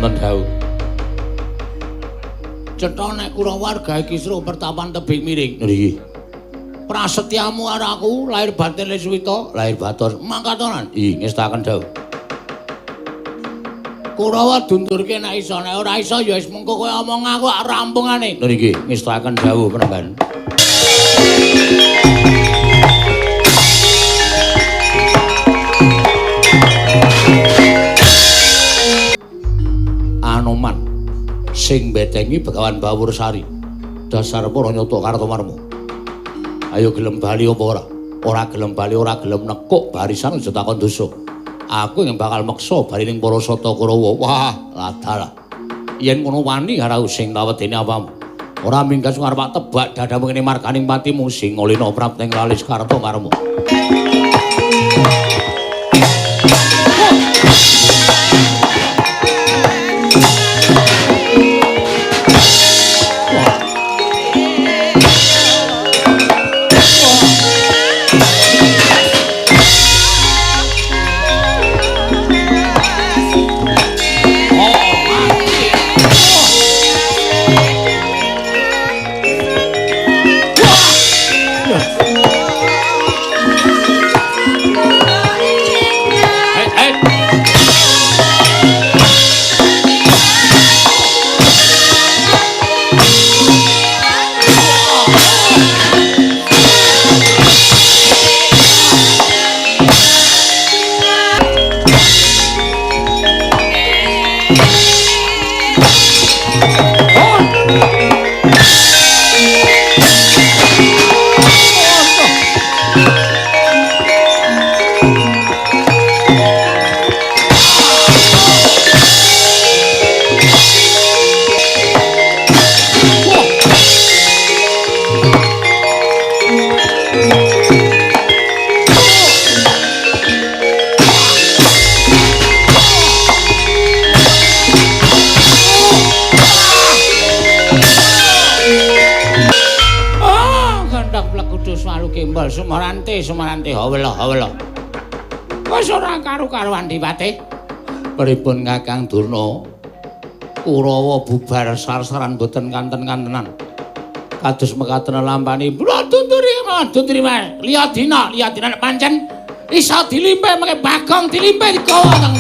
wonten dawuh. Cetha nek Kurawa gawe Kisruh pertapan tebing miring. Nggih. Prasetyamu karo aku lahir batin Leswita, lahir batos mangkatonan. Ih, ngestaken dawuh. Kurawa dundurke nek iso, nek ora iso ya wis mengko kowe omong aku rampungane. Nggih, ngestaken dawuh penemban. Anoman sing betengi Begawan Bawursari. Dasar para nyata Kartomarma. Ayo gelem bali apa ora? Ora gelem bali, ora gelem nekuk barisan aja takon dosa. Aku yang bakal meksa bali ning para sata Kurawa. Wah, ladalah. Yen ngono wani karo sing tawedene apamu. Ora minggas ngarep tebak dadamu ngene marganing patimu sing ngolina prapting lalis Kartomarma. Sumarante hawela. Wis ora karo-karuan Dipate. Pripun Kakang Durna? Kurawa bubar sar-saran boten kanten-kantenan. Kados mekaten lampani Dunduri Mas. Liya dina nek pancen iso dilimpe mengke Bagong dilimpe digawa teng